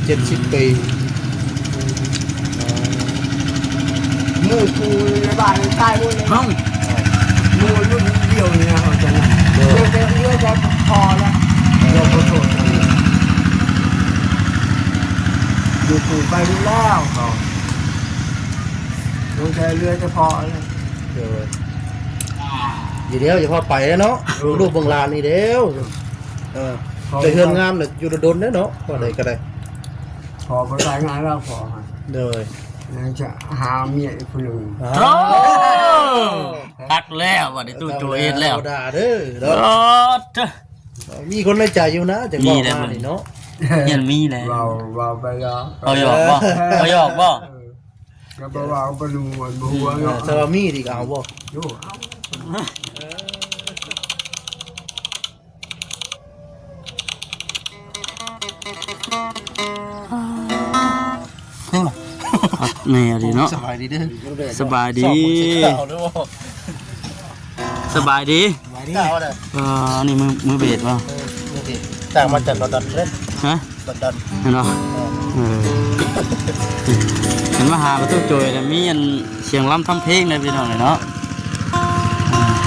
70 ปีมือกูในบ้านใต้มือเลย ห้อง มือรุ่นเดียวเนี่ยเขาจะนะเยอะจะพอแล้วเดี๋ยวเขาโทษอยู่ถูกไปดูแล้วเขาลงใจเรือจะพอเลย อยู่เดียวอย่าพอไปเนาะลูกเบิ่งลานนี่เดียวไปเฮือนงามน่ะอยู่โดนๆเนาะบ่ได้ก็ได้ พอประสานงานแล้วพอ เลย จะหาเมียอีกคนหนึ่ง โอ้ตักแล้วว่าได้ตู้โจเอ็ดแล้ว ด่าเด้อเนาะ โอ้เจ้า มีคนในใจอยู่นะจังบอกมานี่เนาะ ยันมีเลย เราไปแล้ว เอาหยอกบ่เอาหยอกบ่ ก็บอกว่าไปดูมันบัวเนาะ ถ้าว่ามีดีก็เอาบ่ ดูเอา นี่ล่ะ แม่ดีเนาะ สบายดีเด้อ สบายดี สองคนสิเข้าเด้อบ่ สบายดี เข้าเด้อ นี่มือเบสป่ะ นี่สิต่างมาจากลอนดอนเด้อ ฮะ ลอนดอน เห็นป่ะเห็นมาหาประตูโจยแล้วมีอันเสียงล้ำทำเพลงเลยพี่น้องเลยเนาะ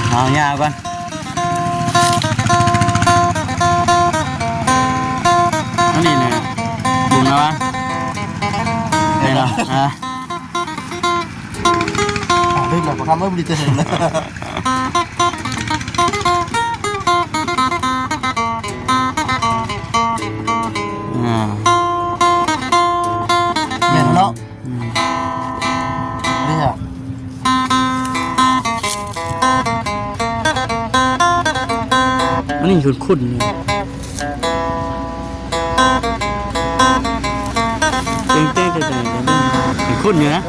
เอายาวก่อนอันนี้เนี่ยดูนะวะเห็นเหรอฮะ ลืมแล้วบ่คำว่าบ่ได้เห็นเลยแม่นเนาะนี่อ่ะ อันนี้คุ้นๆเนี่ยเต้งคุ้นอยู่นะ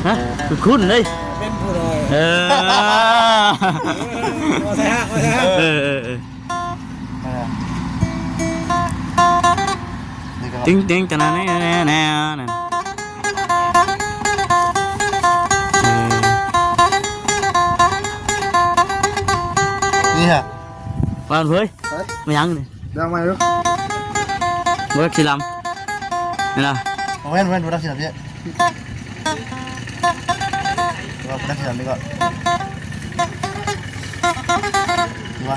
ฮะคุ้นเลย เป็นผู้ใด เออ บ่ใช่ฮะบ่ใช่ฮะ เออติ้งจังนั้นแน่นั่นนี่ฮะ บ้านเพื่อนไม่ยังเลย ยังไงลูก เบิร์ดสีลำนี่ล่ะ เอาแว่นดูนักศิลป์เนี่ยว่านักศิลป์นี่ก็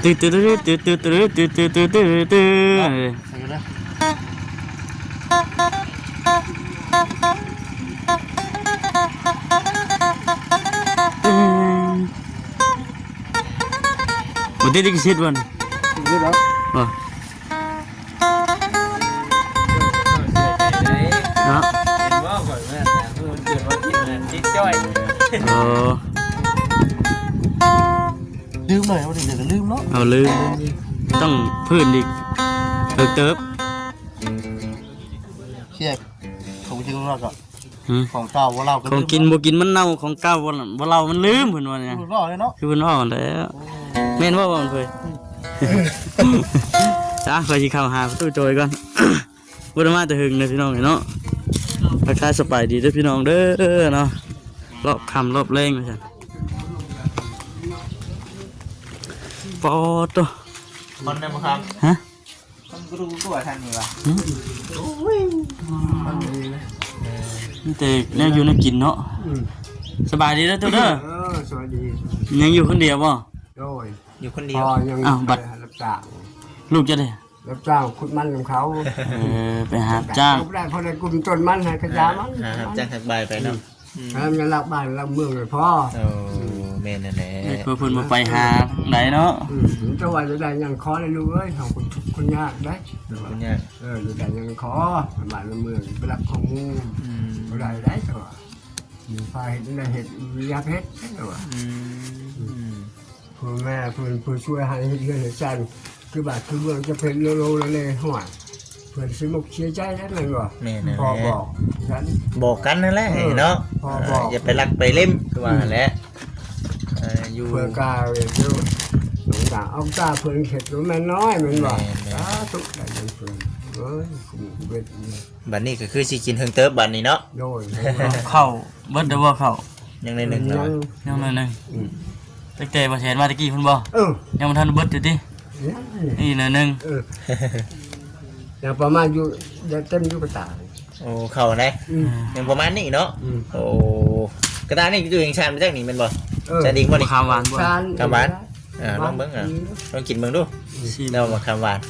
ตื้อมันติดกี่สิบวัน นี่แล้ว อ๋อเนาะลืมเลยว่าเดี๋ยวลืมเนาะ เอาลืมต้องพื้นอีกเติบ เชี่ยของจริงเราก็ ๆ ของเก่าว่าเราก็ ของกินบ่กินมันเน่าของเก่าบ่เรามันลืมเพิ่นว่าเนี่ย ลืมรอเลยเนาะ คือเพิ่นว่าแล้วแม่นว่าบ่มันเพิ่นจ้าไปสิเข้าหาประตูโจยก่อนบ่ได้มาแต่หึงเด้อพี่น้องเนาะทักทายสบายดีเด้อพี่น้องเด้อเนาะรอบค่ำรอบแรงว่าซั่นปอดตัว มันได้มั้งครับ ฮะ มันก็รู้ตัวทางนี้วะ นี่แต่แนวอยู่แนวกินเนาะสบายดีเด้อตัวเด้อ สวัสดี ยังอยู่คนเดียวบ่ โดย อยู่คนเดี พ ยว อยังรับจ้าง ลูกจะได้ รับจ้างขุดมันของเขา ไปหาจ้าง ได้พอได้กลุ่มต้นมันให้กระยามัน ครับจ้างหักใบไปเนาะ แล้วมันรับบ้านรับเมืองเลยพ่อ โอ้แม่นั่นแหละ เพื่อเพิ่นมาไปหาไหนเนาะ จะว่าจะได้ยังขอเลยลูกเอ้ยของคนยากได้ คุณเนี่ย จะได้ยังขอบ้านรับเมืองไปรับของมูก็ได้ได้ตัวอยู่ไฟได้เห็ดยาเพชรตัวพ่อแม่เพื่อนเพื่อช่วยให้เรื่องเหตุการณ์คือบาดคือเมืองจะเป็นโลเลยหัวเพื่อนสมุกเชียใจได้ไหมวะ แม่นั่น พ่อ แห บ ละ อกฉัน บอกกันนั่นแหละเนาะอย่าไปรักไปเล่มคือว่าแหละอยู่ เพื่อกาเลยเจ้าหลวงตาเอาตาเพื่อนเข็ดรู้แม่น้อยมันบอกทุกได้ยังเพื่อนเอ้ยคุณเวท บัดนี้ก็คือสิกินเฮิงเติบบัดนี้เนาะ โดย เข้าเบิดเด้อบ่เข้า ยังในหนึ่ง ยั เนาะ ง ยังนั่นนึงตั้งแต่บ่เห็นมาตะกี้เพิ่นบ่ เออ ยังบ่ทันเบิดอยู่ตินี่นั่นนึง อย่างประมาณอยู่เต็มอยู่กระตาย โอ้เข่าไหนยังประมาณนี้เนาะโอ้กระดานนี่อยู่อย่างชานมาจากนี่แมันบ่ชานดิงบ่นี่ ข้าวหวานบ่ คำหวานลองเบิ่งลองกินเบิ่งดูเรามาคำหวาน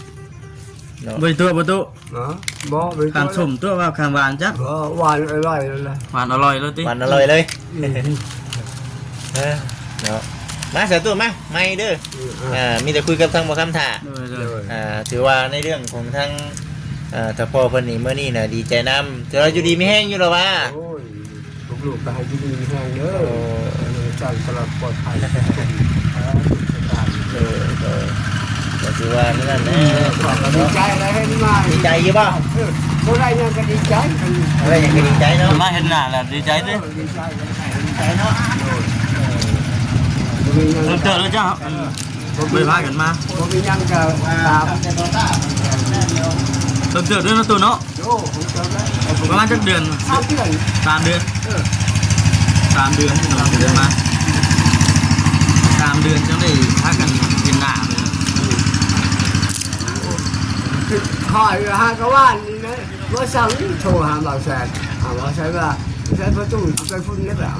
เนาะ บ่ตัวบ่ตัว เนาะบ่ไป ข้าวส้มตัวว่าข้าวหวานจัก หวานอร่อยเลย หวานอร่อยแล้วติ หวานอร่อยเลยเนาะมาเสือตัวมาไม่เด้อมีแต่คุยกับทางบ่คำถ่า เด้อ ถือว่าในเรื่องของทั้งถ้าพ่อเพิ่นนี่เมื่อนี่น่ะดีใจนำแต่เราอยู่ดีไม่แห้งอยู่หรอวะ โอ้ยลูกๆก็ให้ดีๆแห้งเด้อจันตลอดปลอดภัย ก็ถือว่านั่นแหละ ดีใจอะไรให้มา ดีใจอยู่ป่ะ บ่ได้ยังก็ดีใจ อะไรอย่างก็ดีใจเนาะ มาเห็นหน้าแล้วดีใจเด้อ ดีใจ ดีใจเนาะ บ่มียัง เจอแล้วจ้าบ่พากันมา บ่มียังก็ตาม เจอเดือนละตัวเนาะ โอ้ผมจำได้ ประมาณจักเดือน 3 เดือน 3 เดือน3 เดือนที่เราเดือนมา3 เดือนจังได้พากันเห็นหน้าเลย คือคอยหากว่านนี่นะว่าสั่งโทรหาบ่าวแซนบ่าวแซนว่าแซนประตูไปพุ่นได้แล้ว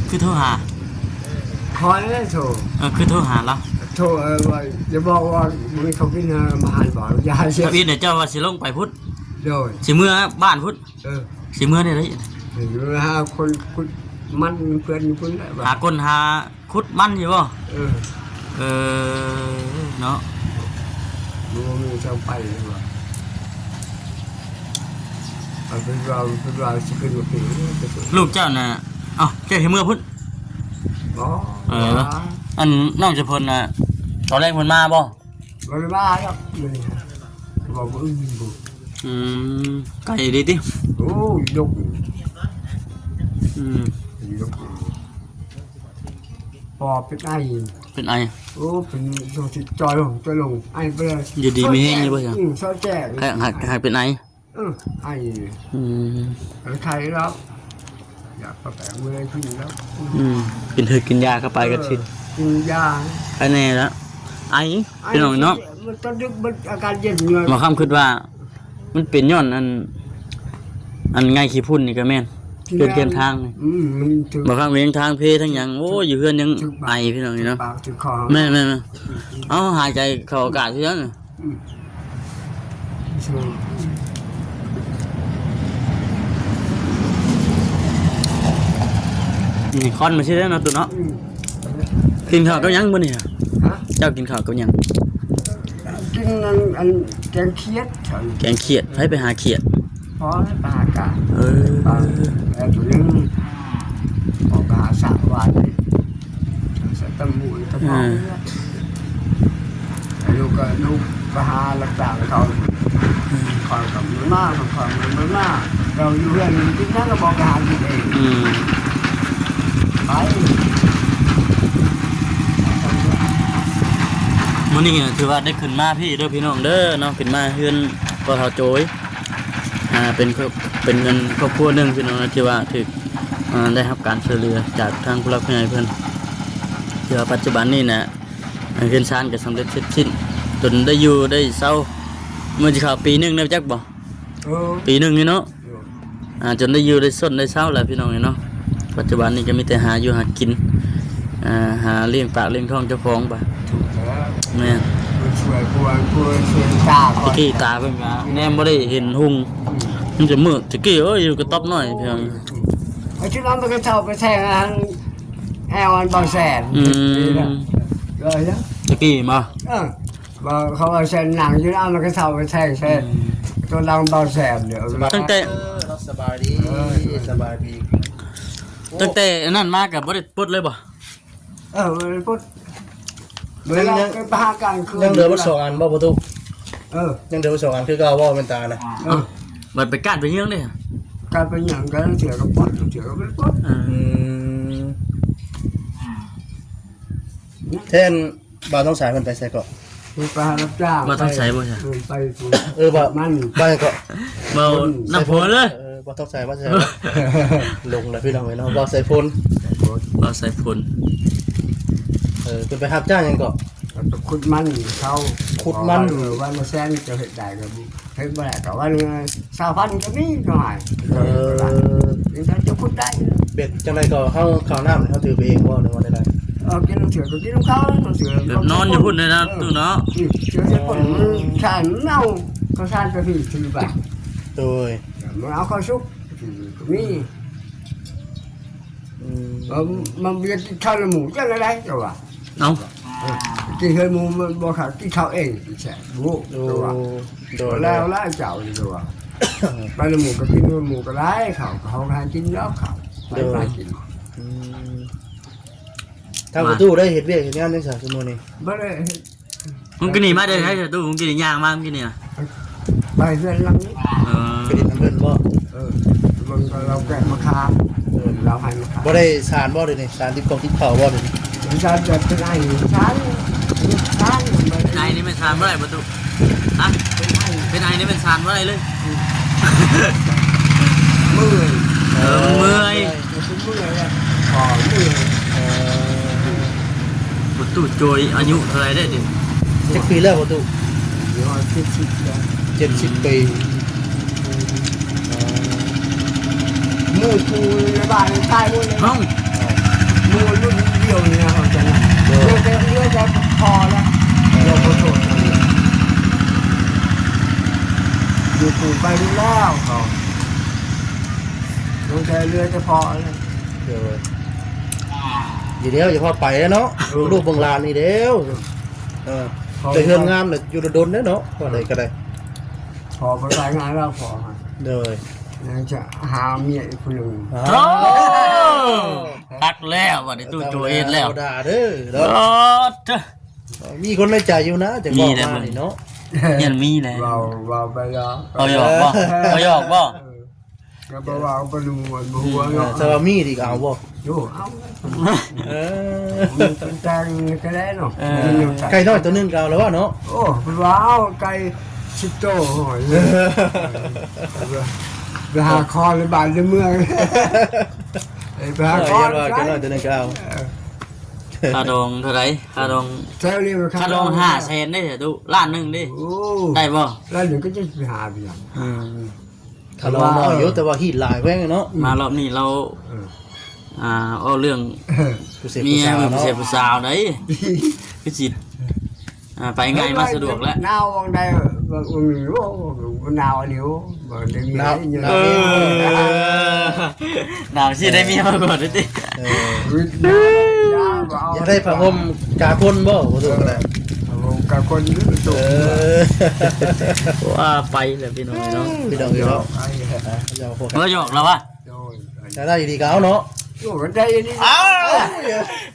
คือโทรหา คอยได้โทร คือโทรหาเรา โทรว่าจะบอกว่ามึงเขากินมาหารบอกยาเสีย พี่เนี่ยเจ้าว่าสิลงไปพุทธ โดย สิเมื่อบ้านพุทธ เออ สิเมื่อได้เลย อยู่หาคนมันเพื่อนอยู่พุ่นได้ หาคนหาคุดมันอยู่บ่ เออ เนาะ ดูมีเจ้าไปเลยว่าเป็นเราสิขึ้นมาถึง ลูกเจ้าน่ะเอ้าเจ้าสิเมื่อพุทธ อ๋อ อันน้องจะเพิ่นน่ะตอนแรกเพิ่นมาบ่ มันมาแล้วมันบอกว่าบุ ไก่ดีติ โอ้ยกยกปอเป็นไอ เป็นไอ โอ้เป็นโซติจอยลงไอไปเลย อยู่ดีมีแฮงอยู่บ่จ้ะ ซอยแจก ให้เป็นไอ ไอ ใครแล้วอยากแปะมือขึ้นแล้ว กินเถอะกินยาเข้าไปก็สิ กินยา ไอ้แน่แล้วไอพี่น้องเนาะ มันตอนดึกมันอาการเย็นเลย หมอคำคิดว่า มันเป็นย้อนอันง่ายขี้พุ่นนี่ก็แม่นเป็นเทียนทางนี่ มันถึง บางครั้งเลี้ยงทางเพทั้งอย่างโอ้อยู่เฮือนยังไอพี่น้องนี่เนาะ ปากถึงคอ แม่เอาหายใจเข้าอากาศที่นั่นนี่คอนมาใช่ไหมเนาะตัวเนาะกินข้าวก็ยังบ่นี่เจ้ากินข้าวก็ยัง กินอันแกงเคียด แกงเขียดให้ไปหาเขียด พอปากา ปลา แล้วตัวนึงออกหาสาววันสตะมูตะพองลูกไปหาหลักฐานเขาคอยกับมันมากคอยมันมากเราอยู่เรื่องที่นั่นเราบอกหากินเองไป มื้อนี้ถือว่าได้ขึ้นมาพี่เด้อพี่น้องเด้อเนาะขึ้นมาเฮือนบ่เฒ่าโจยเป็นเงินครอบครัวนึงพี่น้องที่ว่าถึกได้รับการช่วยเหลือจากทางผู้หลักผู้ใหญ่เพิ่นเดี๋ยวปัจจุบันนี้น่ะเฮือนชานก็สำเร็จเสร็จสิ้นจนได้อยู่ได้เศร้าเมื่อสิเข้าปีนึงแล้วจักบ่ปีนึงนี่เนาะจนได้อยู่ได้ส้นได้เศร้าแล้วพี่น้องนี่เนาะปัจจุบันนี้ก็มีแต่หาอยู่หากินหาเลี้ยงปากเลี้ยงท้องเจ้าของไปแม่ช่วยกวนช่วยตา ตะกี้ตาเพิ่นก็แนมบ่ได้เห็นหุ่งมันจะมืดตะกี้อยู่กระต๊อบน้อยพี่น้อง ไอ้ชุดนั้นมันก็เท่าไปแทงแอลอันบางแสนเลยนะ ตะกี้มา เขาเอาแสนหนังชุดนั้นมันก็เท่าไปแทงแสนตัวดังบางแสนเดี๋ยว ตั้งแต่ สบายดีสบายดี ตั้งแต่นั้นมาก็บ่ได้ปลดเลยบ่ มันพูดเวลาไปพากันคือ ยังเดือบ่2อันบ่ประตู ยัง เดือบ่2อันคือเก่าบ่เป็นตานะ บัดไปกาดไปเฮียงเด้ การเป็นอย่างกันเถื่อกับป๊อดเถื่อกับป๊อด แทนบ่าวต้องสายมันไปใส่เกาะ ไปหารับจ้าง บ่ต้องใส่บ่ใช่ ไป บ่ มัน ไปเกาะ บ่น้ำพอเลย บ่ต้องใส่บ่ใส่ลงแล้วพี่น้องเนาะบ่ใส่พล บ่ใส่ฝน เป็นไปรับจ้างหยังเกาะ ขุดมันเขา ขุดมัน วันละแสนจะเห็ดได้กับ เห็นบ่ได้ก็ว่าสาวพันก็มีหน่อยนี่ถ้าจะพูดได้ เบ็ดจังไดก็เฮาข้าวน้ำเขาถือไปเองบ่หรือว่าได้ กินน้ำเสือก็กินน้ำข้าวน้ำเสือ แบบนอนอยู่พุ่นเลยนะตู้เนาะ เสือจะคนชาเน่าก็ชาก็พี่ถือไป โดย มันเอาข้าวชุบก็มีมันเบียดข้าวหมูจะอะไรแต่ว่า เอา กินเคยหมูมันบอกเขากินข้าวเองแฉะหมู โด ตัว โดย แล้วเจ้าตัวไปหมูก็กินหมูก็ได้เขาทานกินแล้วเขาไปกิน ทางประตูได้เฮ็ดเวียกเฮ็ดงานจังซั่นซุมื้อนี้ บ่ได้ มึงกินนี่มาได้ใช่ตู้มึงกินย่างมามึงกินนี่นะ ไปเพื่อนหลังนี้ ไปดินน้ำเพิ่นบ่ มันก็เราแกะมะขามเราให้มะขาม บ่ได้สารบ่เดี๋ยวนี้สารที่กองที่เผาบ่เดี๋ยวนี้ จะเป็นไอ้ช้าง เป็นไอนี่เป็นซานเมื่อไหร่ประตูอ่ะเป็นไอนี่เป็นซานเมื่อไหร่เลย เมื่อย เมื่อย เมื่อยเลยขอเมื่อย ประตูโจยอายุเท่าไรได้ดิ จักปีแล้วประตู เดี๋ยวคิดแล้ว 70 ปี มือกูในบ้านใต้มือเลย ห้อง มือรุ่นเดียวเนี่ยเขาจะนะเรือจะพอแล้วเราก็โสดอยู่กูไปดูแล้วเขาลงใจเรือจะพอแล้ว เดี๋ยวอยู่เดียวอย่าพอไปแล้วเนาะลูกเบิ่งลานนี่เด้วได้เฮือนงามน่ะอยู่โดนๆเด้อเนาะว่าได้ก็ได้ พอไปรายงานแล้วพอ เด้อ จะหาเมียอีกคนหนึ่ง โอ้ตักแล้วว่ะได้ตู้โจยแล้ว ด่าเด้อเนาะ โอ้เจ้า มีคนในใจอยู่นะจังบอกมานี่เนาะ ยันมีเลย เราไปแล้ว เอาหยอกบ่เอาหยอกบ่ ก็บอกว่าไปดูมันบัวเนาะ สวามีดีก็เอาบ่ ดูเอา เออ มันแตงก็ได้เนาะ ไก่น้อยตัวนึงก็เอาแล้วว่าเนาะ โอ้เป็นว้าวไก่ชิโต้หอยเลยไปหาคอในบ้านในเมืองไปหาคอ ว่าไก่น้อยตัวนึงก็เอา ค่าดองเท่าไรค่าดอง แถวนี้มัน ค่าดอง500,000ได้เถอะตู้ล้านหนึงดิ โอ้ ได้บ่ แล้วเดี๋ยวก็จะไปหาเพียง ถ้าลองน้อยอยู่แต่ว่าฮีดหลายแว้งเนาะ มารอบนี้เราเอาเรื่อง ผู้เสพ เมี ผู้ ย สาว มัน เนาะ เสียผู้สาวได้คือจิตไปไงมาสะดวกแล้ว นาววันใดวันอื่นว่านาวเดี๋ยววันเดียว หนาวสิได้เมียมาก่อนดิ อยากได้ผ้าห่มกาคนบ่บ่ถูกแล้ว กับคนนี้ตัว ว่าไปเลยพี่น้องเนาะ พี่น้องเนาะอย่าพวก เมื่อหยอกแล้ววะ จะได้ดีก็เอาเนาะ โอ้กันใจนี่ อ้าว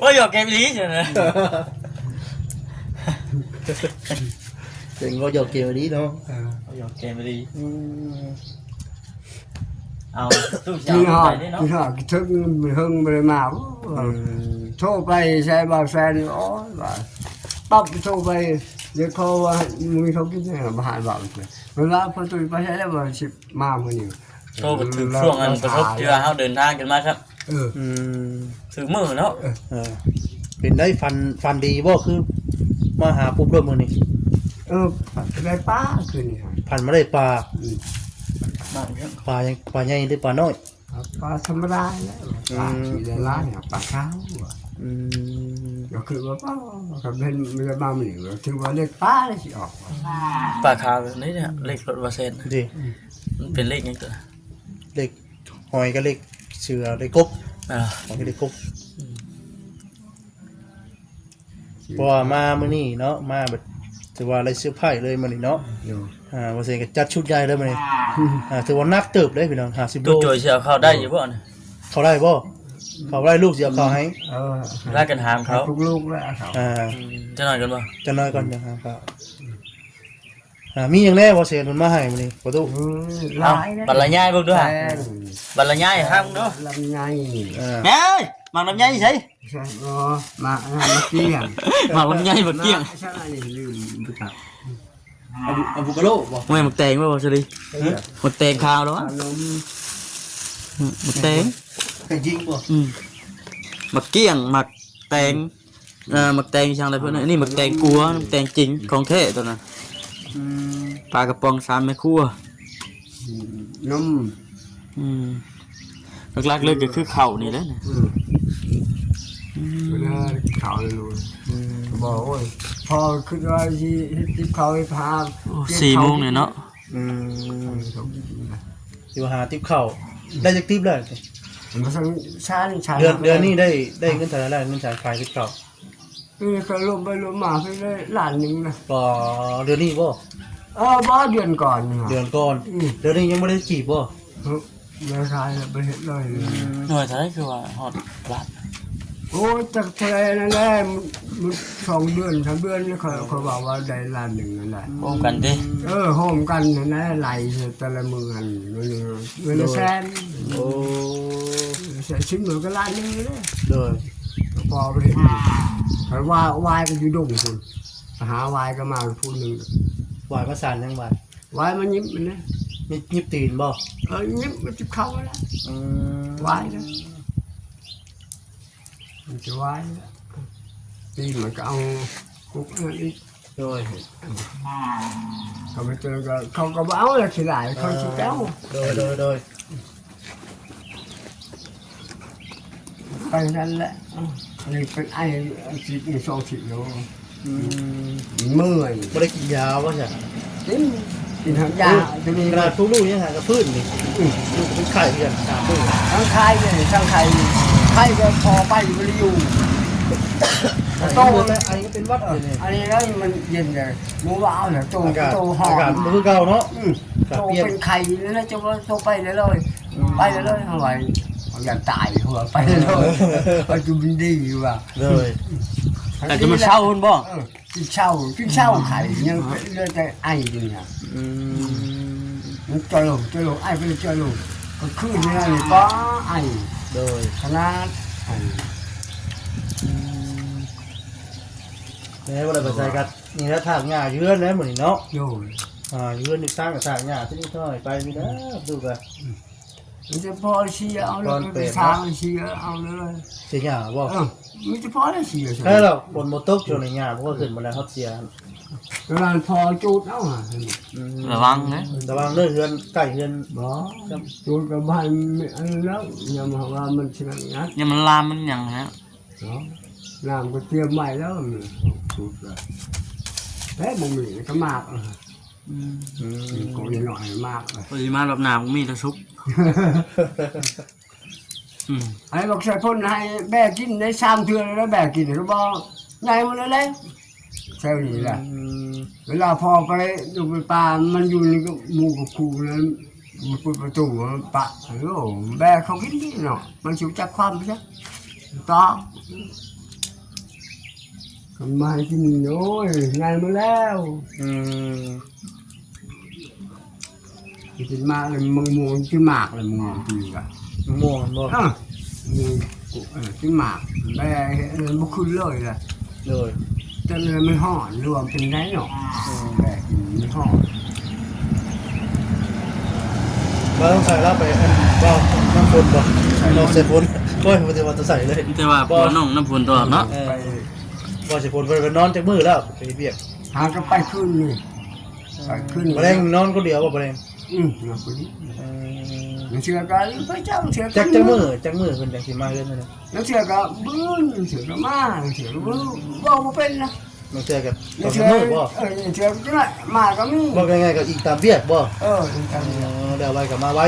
ว่าหยอกแกมลีใช่ไหม ถึงก็หยอกเกมดีเนาะ หยอกแกมลีเอาตู้ กินหอ ไป ด ได้เนาะ กินหอดทึกหึงไปมาโทรไปใช้บ่าวแฟนอ๋อว่าปั๊บโทรไปเดี๋ยวเขาว่ามึงเขากินอะไรบ้านบ่าวเลยเวลาพอตุยไปใช้แล้วบ่สิมามื้อนี้ โทรไปถึงช่วงอันประสบที่ว่าเขาเดินทางกันมาครับ อืม ถึงมือเนาะ เป็นได้ฟันดีบ่คือมาหาปุ๊บด้วยมื้อนี้ ได้ป้าคืนนี่ พันมาได้ปลา บ้านครับ ปลายังปลาใหญ่หรือปลาน้อย ป้าธรรมดาแล้วป้าที่ร้านเนี่ยป้าข้าว ก็คือว่าป้ากับเป็นมีบ้านมันอยู่ถือว่าเล็กป้าเลยสิออก ปากขาวนี่เนี่ยเลขรถวาเซน ดิ มันเป็นเลขยังไง เล็กหอยก็เล็กเสือเล็กกบหอยก็เล็กกบเพราะว่ามามื้อนี้เนาะมาแบบถือว่าอะไรเสื้อผ้าเลยมื้อนี้เนาะว่าเซนก็จัดชุดใหญ่เลยมื้อนี้ถือว่านักเติบเลยพี่น้อง50โล ตู้โจยเชียวเข้าได้อยู่บ่เนี่ย เขาได้บ่เขาได้ลูกสิเอาเขาให้ ลากกันหามเขา ทุกลูกแล้วเขา จะนอนกันบ่ จะน้อยก่อนนะครับมีอย่างแน่บ่เซนมันมาให้มื้อนี้ประตู เอาบัลลังก์ย่ายบ่ด้วยบัลลังก์ย่ายห้ามด้วย ลำไย แม่มังลำไยใช่ ใช่มาเกี่ยง มังลำไยบ่เกี่ยง ใช่ลืมไปครับ อะโวคาโดบ่ ไม่หมักแตงบ่สิริหมักแตงขาวแล้ว ขนม หมักแตง ไก่ยิงบ่ หมักเกี้ยงหมักแตงหมักแตงช่างอะไรเพิ่นนี่หมักแตงกัวหมักแตงจริงของแท้ตัวนั้น อืม ปลากระป๋อง3แม่ครัว นม หลักๆเลยก็คือข้าวนี่แหละนะ เวลาเขาเลยรู้บอกโอ้ยพอขึ้นว่าที่เขาให้พา 4 โมงเนี่ยเนาะ อืมอยู่หาติ๊บเข้าได้จักติ๊บแล้ว มันสั่งชา เดือนนี้ได้เงินเท่าไหร่แล้วเงินจากขายติ๊บเข้า ก็ลงไปลงมาไปได้ล้านหนึงนะ ก็เดือนนี้บ่ บ่เดือนก่อน เดือนก่อนเดือนนี้ยังบ่ได้จีบบ่ ไม่ขายไปเห็นเลย หน่วยเท่าไหร่คือว่าฮอดล้าน โอ้จากทะเลนั่นแหละมัน2 เดือน3 เดือนนี่เขาบอกว่าได้ล้านหนึงนั่นแหละ พร้อมกันติ โฮมกันนั่นแหละไหลแต่ละมืออันเงินแสน โอ้ แสนชิ้นเหมือนก็ล้านหนึงเลย เลย พอไปเห็นเพราะว่าวายก็อยู่ดงคุณหาวายก็มาพูดหนึ่ง หวายประสานยังหวายว ายมันยิ้มมันนะ มียิบตีนบ่ ยิ้มมันจะเข้าแล้ว อืม วายนะมันจะวายแล้วตีมันก็เอาคุกนั่นอีก โดย เขาไปเจอก็เขาก็เอาอะไรสิหลายเขาสิเจ้า โดย ไปนั่นแหละอันนี้เป็นไอ้จิตมี2 10โล อืม เมื่อย บ่ได้กินยาบ่จ้ะ กินทางยาจะมี ขนาดทุกลูกยังหากระพื้นนี่ลูกเป็นไข่เดือน3มื้อ ทั้งไทยเลยทั้งไทยไทยก็พอไปไม่ได้อยู่ โตแล้วอันนี้ก็เป็นวัดเลยนี่ อันนี้แล้วมันเย็นเลยมูว่าเอาเนี่ยโต อากาศ โตหอ อากาศ ม มันคือเก่าเนาะ โตเป็นไข่แล้วนะจะว่าโตไปเลยไปเลยเอาไว้อยากตายหัวไปเลยไปจุบินดีอยู่ว่ะ เลย แต่จะมาเช้าพุ่นบ่ กินเช่าไข่ยังเลือดแต่ไอ้อยู่เนี่ย อืม มันจะลงไอ้ไปจะลงก็ขึ้นนี่นี่ก็ไอ้ โดย ขนาดไอ้ แล้วบ่ได้ไปใส่กัดนี่แล้วถากหญ้าเยือนแล้วมื้อนี้เนาะ โยน เยือนนี่สร้างกับถากหญ้าที่นี่เท่าไหร่ไปมีนะดูกัน มันจะพอเชียเอาเลยไปทางเชียเอาเลย เสียหญ้าบ่ มันจะพอได้เชีย ใช่หรอกฝนบ่ตกอยู่ในหญ้าเพราะว่าขึ้นมาแล้วฮอดเสีย เวลาพอจูดเอาอ่ะ ระวังนะ ระวังเด้อเฮือนใกล้เฮือน บ่จูดกับบ้านอันแล้วยังมาว่ามันชนะงัด อย่ามันลามมันหยังฮะ เนาะน้ำก็เตรียมใหม่แล้วมันจูดเลยเฮ้ยบ่มีก็มากก็ยังหน่อยมากเลย ปริมาณรอบหน้าบ่มีแต่ซุปไอ้บอกใส่พ่นให้แบกกินได้3 เทื่อแล้วแบกกินก็บ่ใหญ่หมดเลยแค่นี้แหละเวลาพอไปดูไปป่ามันอยู่ในหมู่กับครูนั้นมันเปิดประตูปะโอ้แบกเขากินนี่เนาะมันสิจักความซะต่อก็มากินโอ้ยใหญ่มาแล้วกินมากเลยมึงมองกินมากเลยมึงมองกินกัน ม่วงบ่ มึงกินมากแบกบ่ขึ้นเลยล่ะ เลย แต่เลยมันห่อนรวมเป็นไงเนาะแบกมันห่อน เราต้องใส่แล้วไปอันบ่น้ำฝนบ่เราใส่ฝนโอ้ยบ่ได้ว่าจะใส่เลย แต่ว่าบ่น้องน้ำพุ่นตัวเนาะ ไป บ่ใส่ฝนไปนอนจักมื้อแล้วไปเบียก หาก็ไปขึ้นนี่ไปขึ้น แมลงนอนคนเดียวบ่แมลง นะคนนี้มันเชื่อกันไปเจ้าเชื่อ จักมือเพิ่นจังสิมาเฮือนนั่นน่ะ แล้วเชื่อก็บื้นเชื่อก็มาเชื่อก็บื้นบ่เป็นนะ มันเชื่อกับตอน เชื่อ มื้อบ่ เชื่อก็ได้มาก็มี บ่ง่ายๆก็อีกตามเบียกบ่ กัน เดี๋ยวไว้ก็มาไว้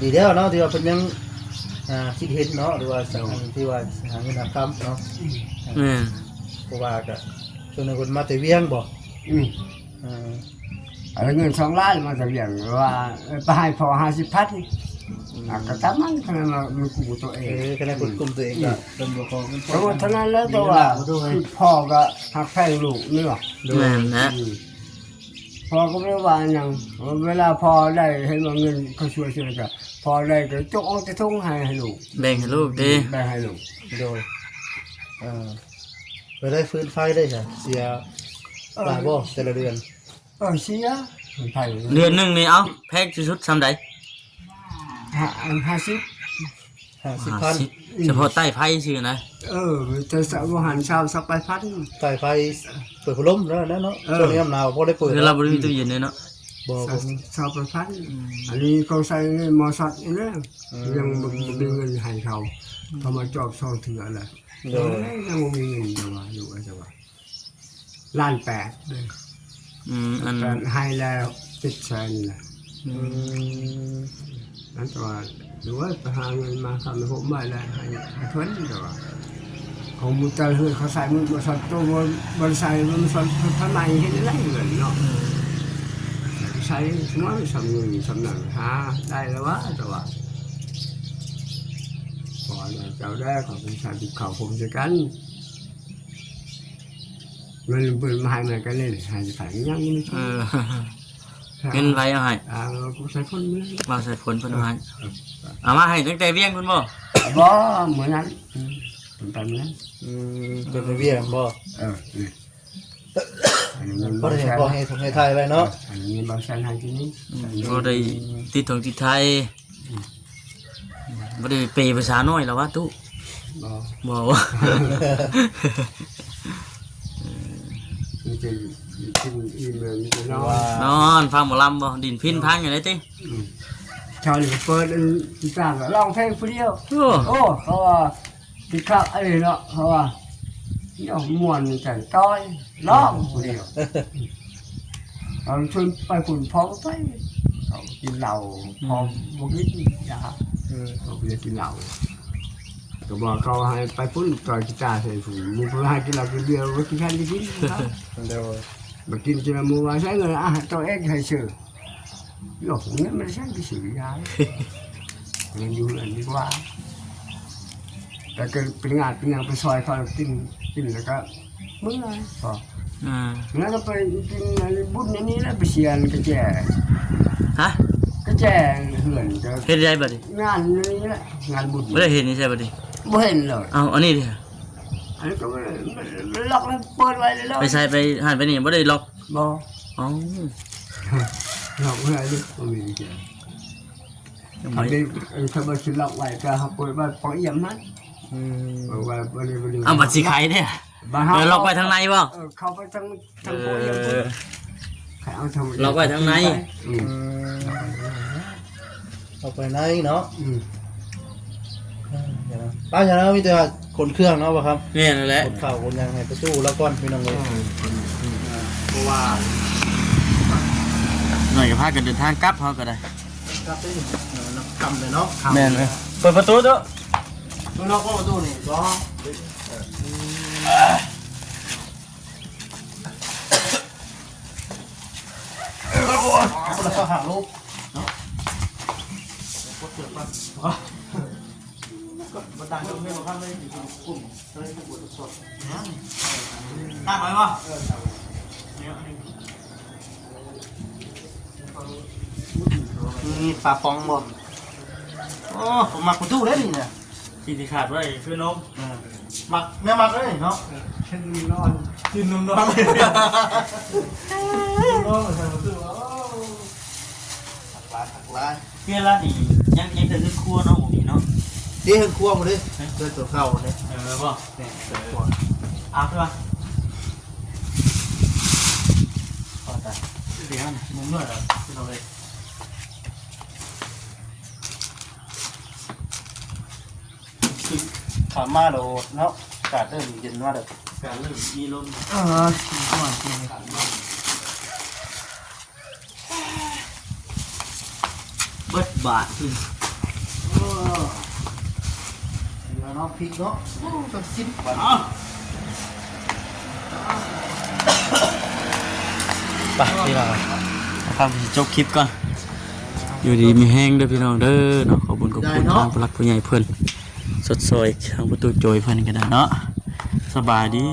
ดีแล้วเนาะที่ว่าเพิ่นยังคิดเห็นเนาะหรือว่าสั่งที่ว่าหาเงินหาคำเนาะเพราะว่าก็ส่วนนึงเพิ่นมาแต่เวียงบ่ อะไรเงิน2 ล้านมาจะอย่างว่าไปให้พอ50 พันก็ตามมันขนาดมันกูตัวเอง ขณะคนกลุ่มตัวเองก็เป็นบ่พอเงิน เพราะว่าเท่านั้นแล้วตัวว่าพ่อก็หักแพงลูกนี่หรอ แม่นนะ พ่อก็ไม่ว่าอย่างเวลาพ่อได้ให้มาเงินเขาช่วยก็พอได้ก็จกเอาจะทุ่งให้ลูก แบ่งให้ลูกดิ แบ่งให้ลูก โดยไปได้ฟื้นไฟได้จ้ะเสียหลายบ่แต่ละเดือน เสียไทย เดือนหนึงนี่เอ้าแพงที่สุดซำใด 50 50,000 เฉพาะใต้ไผ่ชื่อนะ จะสาวหันชาวสักไปพัด ใต้ไฟเปิดพัดลมแล้วนะเนาะช่วงนี้หนาวพอได้เปิด คือเราบ่ได้มีตู้เย็นเลยเนาะ บ่บ่มี ชาวไปพัดอันนี้เขาใส่มอสัตนี่นะยังมีเงินให้เขาเขามาจอบซองเถื่อเลยยังมีเงินจะว่าอยู่จะว่าล้าน8เลย อัน แต่ให้แล้ว7แสนนะนั่นแต่ว่าหรือว่าไปหาเงินมาทำให้ผมไม่แล้วให้เพิ่นแต่ว่าของมุตตะเฮือเขาใส่มือมาสัตตัวบนใส่มันสัตทำไมเห็นได้เงินเนาะใช้น้อยสำเงินสำนักหาได้แล้ววะแต่ว่าพอเจ้าได้ของเป็นชาติเขาผมจะกันเงินเปิดมาให้มันก็เล่นให้ใส่ยังไม่ใช่ เงินไว้เอาให้ กูใส่คนนี้ มาใส่ฝนเพิ่นเอาให้เอามาให้ตั้งแต่เวียงพุ่นบ่ บ่เหมือนนั้นเป็นแบบนั้น เป็นไปเวียงบ่ นี่อันนี้ บ่ได้พอให้ทงให้ไทยไว้เนาะ อันนี้บางแสนให้ที่นี่ บ่ได้ติดถงติดไทยบ่ได้เปย์ภาษาน้อยแล้ววะตู้ บ่ บ่ว่า มันจะกินอิ่มเลยมันจะนอน นอนฟังหมอลำบ่ดินพินพังอยู่ไหนติ ชาวนี่เปิดกีตาร์ร้องเพลงคนเดียว โอ้ โอ้เขาว่าดีครับไอ้เนาะเขาว่าเนาะม่วนใจต้อยร้องคนเดียวเอาชวนไปฝุ่นพอไปเขากินเหล้าพอบ่กินยาเขาไปกินเหล้าก็บอกเขาให้ไปฝุ่นต่อยกีตาร์ใส่ฝุ่นมึงไปให้กินเหล้าคนเดียวว่ากินแค่นี้กินเดี๋ยว มากินกินมือว่าใช้เงินอาหารตัวเองให้ซื้อหยอกเงี้ยมันใช้ไปซื้อยาเงินอยู่อันดีกว่าแต่ก็เป็นงานเป็นอย่างไปซอยเขากินแล้วก็มึงไงพอแล้วก็ไปกินบุญอันนี้แล้วไปเชียร์กระแจ ฮะ กระแจเหื่อนก็ เฮ็ดได้บ่ดิ งานนี้แหละงานบุญ บ่ได้เห็นนี่ใช่บ่ดิ บ่เห็นเลย เอาอันนี้ดิ อันนี้ก็มันล็อกแล้วเปิดไว้เลยแล้ว ไปใส่ไปหันไปนี่บ่ได้ล็อก บ่ อ๋อ ล็อกไว้เลยบ่มีแกทำได้ถ้าบ่สิล็อกไว้ก็เฮาเปิดไว้ปล่อยอย่างนั้นว่าบ่ได้ เอาบัตรสีไข่เนี่ยเดี๋ยวล็อกไว้ทางในบ่ เข้าไปทางปล่อยอย่างนั้นใครเอาทำ ล็อกไว้ทางใน เอาไปไหนเนาะเดี๋ยวนะป้าอย่างนั้นมีแต่ว่าขนเครื่องเนาะป่ะครับ นี่นั่นแหละ ขนข่าวขนยังให้ไปสู้แล้วก่อนพี่น้องเลย เพราะว่า หน่อยก็พากันเดินทางกลับเฮาก็ได้ ครับได้ทำเลยเนาะ แม่นเลยเปิดประตูเด้อ ข้างนอกก็ประตูนี่ก็คนละหางลูกเนาะก็เกิดมาก็บันดังก็ไม่มาข้างเลยอยู่กลุ่มเลยปวดสดตั้งไว้ป่ะนี่ปลาฟองบ่โอ้ผมมักประตูเลยนี่เนี่ย ที่ขาดไว้คือนม มักแม่มักเลยเนาะ เช่นนอน กินนมนอนเลยนอนใส่ประตูถักลาย เพี้ยละนี่ยังจะขึ้นครัวเนาะผมนี่เนาะ เดี๋ยวครัวมาดิเดินตัวเข้าเลย บ่ เนี่ยเดินครัว อาบใช่ป่ะ พอใจ เดี๋ยวนะมุมด้วยเหรอขึ้นเอาเลย ขามาโดดเนาะอากาศเริ่มเย็นมาเด้อ การเริ่มมีลม ก่อนกินขามา เบิดบาทขึ้น เดี๋ยวเนาะพริกเนาะต้องซิมก่อน ไปพี่น้องนะครับจบคลิปก่อนอยู่ดีมีแห้งเด้อพี่น้องเด้อเนาะขอบคุณทางผู้หลักผู้ใหญ่เพิ่นสดซอยทางประตูโจยเพิ่นก็ได้เนาะสบายดี